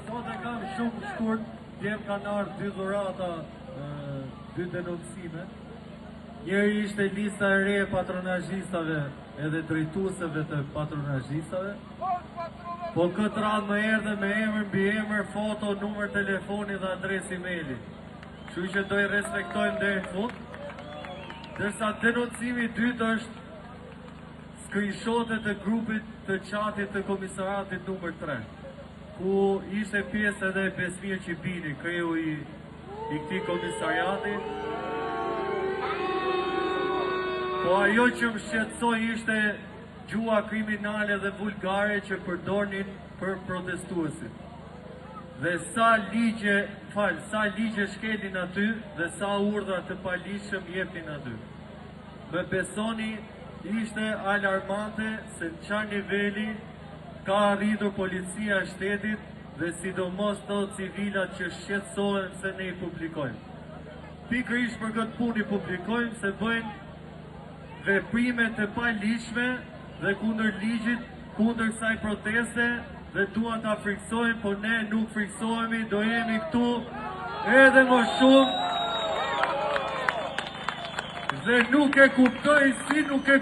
Sot e kam shumë shkurt, djem kanë ardhur dy dhurata, dy denoncime. Njëri ishte lista e re e patronazhistave edhe drejtuesve të patronazhistave. Po këtë radhë më erdhe me emër mbi emër, foto, numër telefoni dhe adresë emaili. Kështu që do i respektojmë deri në fund. Dërsa denoncimi i dytë është screenshotet e grupit të qatit të komisaratit numër 3, ku ishte pjesë edhe Besmir Qibini, kreu i këtij komisariati. Po ajo që më shqetësoi ishte gjua kriminale dhe vulgare që përdornin për protestuesit. Dhe sa ligje shkelin aty dhe sa urdhra të paligjshëm jepnin aty. Më besoni, ishte alarmante se në çfarë niveli ka arritur policia e shtetit dhe sidomos të civilat që shqetësohen se ne i publikojmë. Pikërisht për këtë punë i publikojmë se bëjnë veprime të paligjshme dhe kundër ligjit, kundër kësaj proteste dhe duan ta friksojnë, po ne nuk friksohemi, do jemi këtu edhe më shumë. Dhe nuk e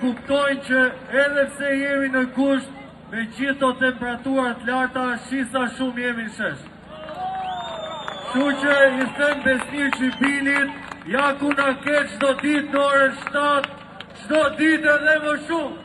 kuptojnë që edhe pse jemi në kusht me gjithë të temperaturat larta, shisa shumë jemi në shesh. Kështu që i them Besmir Qibinit, ja ku na keq çdo ditë në orën 7, çdo ditë edhe më shumë.